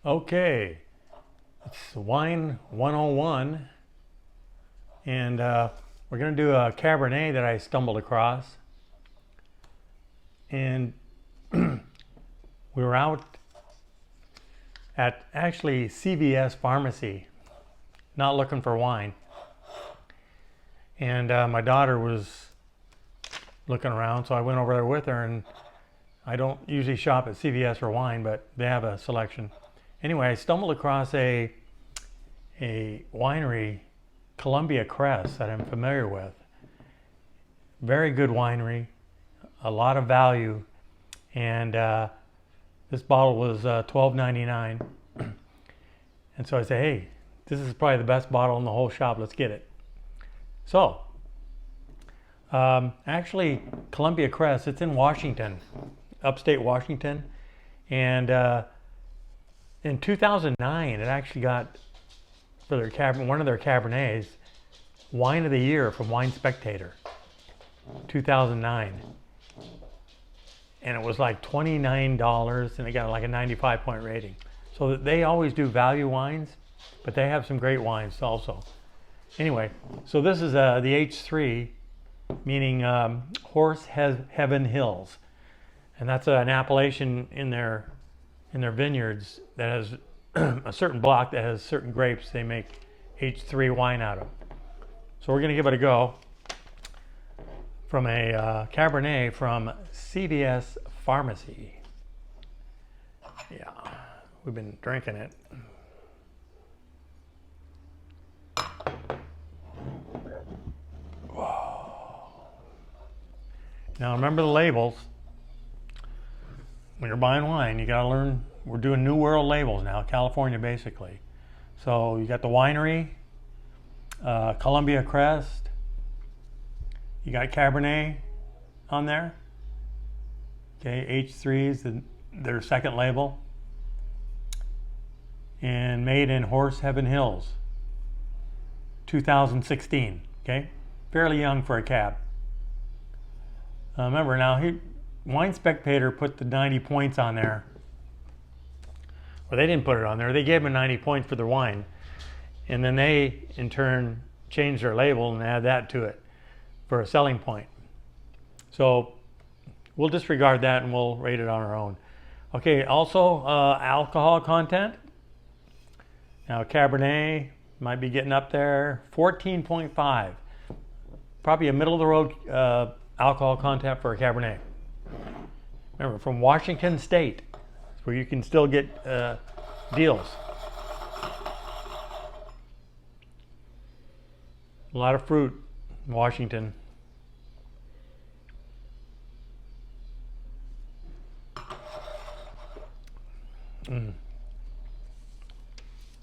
Okay, it's Wine 101, and we're going to do a Cabernet that I stumbled across. And we were out at actually CVS Pharmacy, not looking for wine. And my daughter was looking around, so I went over there with her, and I don't usually shop at CVS for wine, but they have a selection. Anyway, I stumbled across a winery, Columbia Crest, that I'm familiar with. Very good winery, a lot of value, and this bottle was $12.99. And so I said, hey, this is probably the best bottle in the whole shop, let's get it. So, actually, Columbia Crest, it's in Washington, upstate Washington, and in 2009, it actually got, for their one of their Cabernets, Wine of the Year from Wine Spectator, 2009. And it was like $29, and it got like a 95-point rating. So they always do value wines, but they have some great wines also. Anyway, so this is the H3, meaning Horse Heaven Hills. And that's an appellation in their vineyards that has a certain block that has certain grapes they make H3 wine out of. So we're going to give it a go from a Cabernet from CVS Pharmacy. Yeah, we've been drinking it. Whoa. Now remember the labels. When you're buying wine, you gotta learn, we're doing New World labels now, California basically. So you got the winery, Columbia Crest, you got Cabernet on there. Okay, H3 is their second label. And made in Horse Heaven Hills, 2016, okay? Fairly young for a cab. Remember now, Wine Spectator put the 90 points on there. Well, they didn't put it on there. They gave them 90 points for their wine. And then they, in turn, changed their label and add that to it for a selling point. So we'll disregard that and we'll rate it on our own. Okay, also alcohol content. Now Cabernet might be getting up there, 14.5. Probably a middle of the road alcohol content for a Cabernet. Remember, from Washington State, where you can still get deals. A lot of fruit in Washington.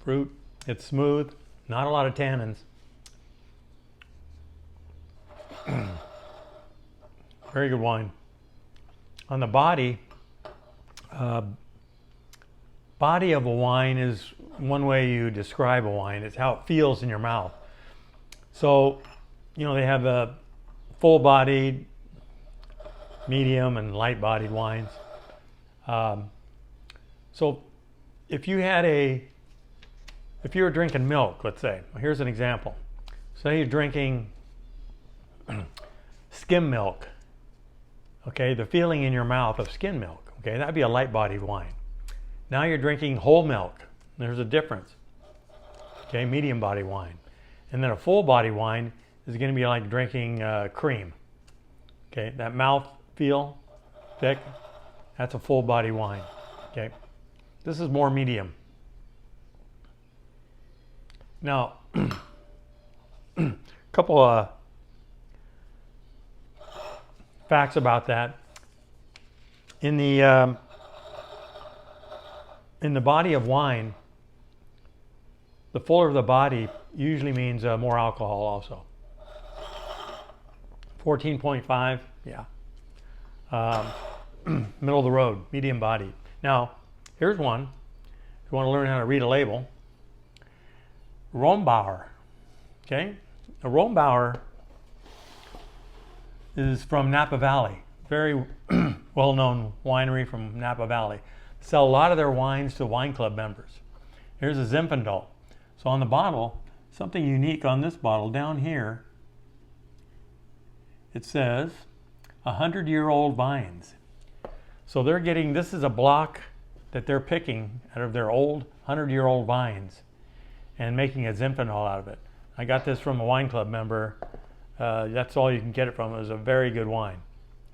Fruit, it's smooth, not a lot of tannins. Very good wine. On the body of a wine is one way you describe a wine. It's how it feels in your mouth. So, you know, they have a full-bodied, medium, and light-bodied wines. So, if you were drinking milk, let's say, here's an example. Say you're drinking skim milk. Okay, the feeling in your mouth of skim milk. Okay, that'd be a light-bodied wine. Now you're drinking whole milk. There's a difference. Okay, medium-bodied wine. And then a full-body wine is going to be like drinking cream. Okay, that mouth feel, thick, that's a full-body wine. Okay, this is more medium. Now, a couple of facts about that. In the body of wine, the fuller the body usually means more alcohol also. 14.5, yeah. Middle of the road, medium body. Now, here's one. If you want to learn how to read a label. Rombauer. Okay? A Rombauer is from Napa Valley. Very well-known winery from Napa Valley. sell a lot of their wines to wine club members. Here's a Zinfandel. So on the bottle, something unique on this bottle down here, it says 100-year-old vines. So they're getting, this is a block that they're picking out of their old 100-year-old vines and making a Zinfandel out of it. I got this from a wine club member. That's all you can get it from. It was a very good wine.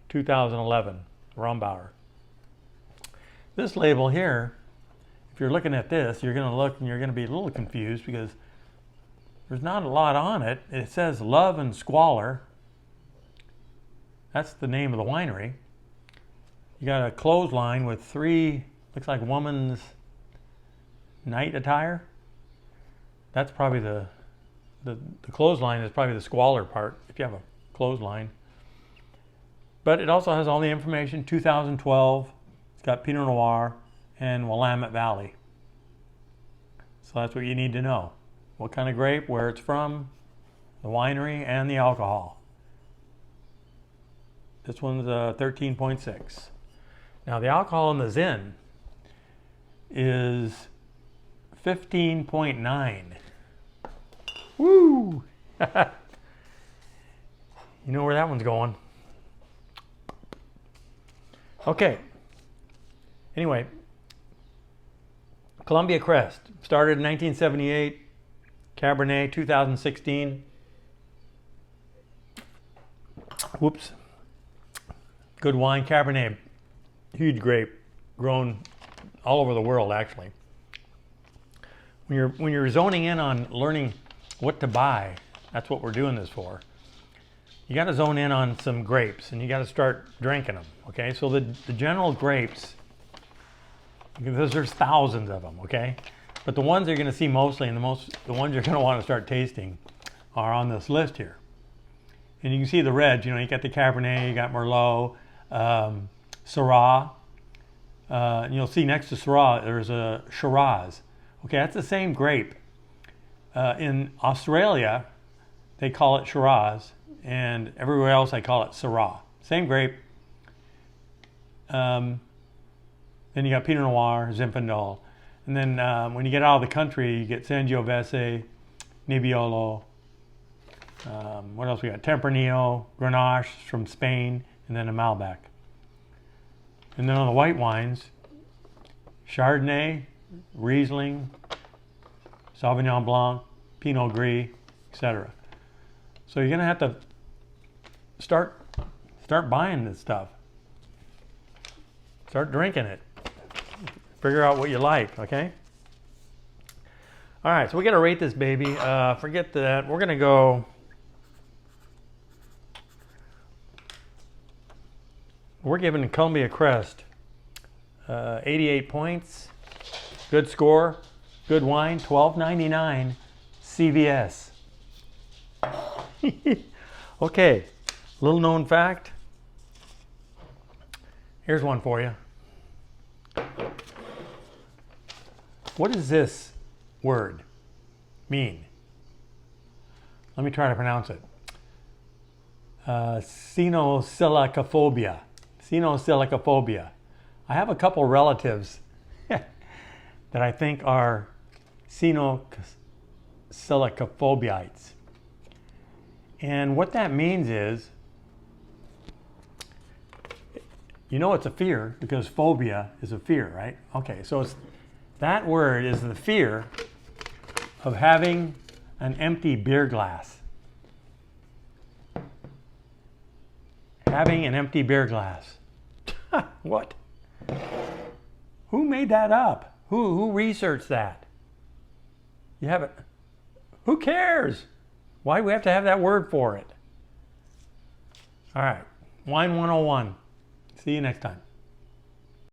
2011, Rombauer. This label here, if you're looking at this, you're going to look and you're going to be a little confused because there's not a lot on it. It says Love and Squalor. That's the name of the winery. You got a clothesline with 3, looks like woman's night attire. That's probably the clothesline is probably the squalor part, if you have a clothesline. But it also has all the information, 2012. It's got Pinot Noir and Willamette Valley. So that's what you need to know. What kind of grape, where it's from, the winery, and the alcohol. This one's 13.6. Now the alcohol in the Zin is 15.9. Woo! You know where that one's going. Okay. Anyway, Columbia Crest started in 1978. Cabernet 2016. Whoops. Good wine. Cabernet, huge grape, grown all over the world actually. When you're zoning in on learning what to buy, that's what we're doing this for. You got to zone in on some grapes and you got to start drinking them. Okay, so the general grapes, because there's thousands of them. Okay, but the ones you're going to see mostly and the ones you're going to want to start tasting are on this list here. And you can see the reds. You know, you got the Cabernet, you got Merlot, Syrah. And you'll see next to Syrah there's a Shiraz. Okay, that's the same grape. In Australia, they call it Shiraz, and everywhere else they call it Syrah. Same grape. Then you got Pinot Noir, Zinfandel. And then when you get out of the country, you get Sangiovese, Nebbiolo. What else we got? Tempranillo, Grenache from Spain, and then a Malbec. And then on the white wines, Chardonnay, Riesling, Sauvignon Blanc, Pinot Gris, etc. So you're going to have to start buying this stuff. Start drinking it. Figure out what you like, okay? All right, so we got to rate this baby. Forget that. We're going to go... We're giving Columbia Crest 88 points. Good score. Good wine. $12.99 CVS. Okay, little known fact. Here's one for you. What does this word mean? Let me try to pronounce it. Sinosilicophobia. Sinosilicophobia. I have a couple relatives that I think are sinosilicophobeites. And what that means is, you know it's a fear because phobia is a fear, right? Okay, so that word is the fear of having an empty beer glass. Having an empty beer glass. What? Who made that up? Who researched that? You haven't. Who cares? Why do we have to have that word for it? All right. Wine 101. See you next time.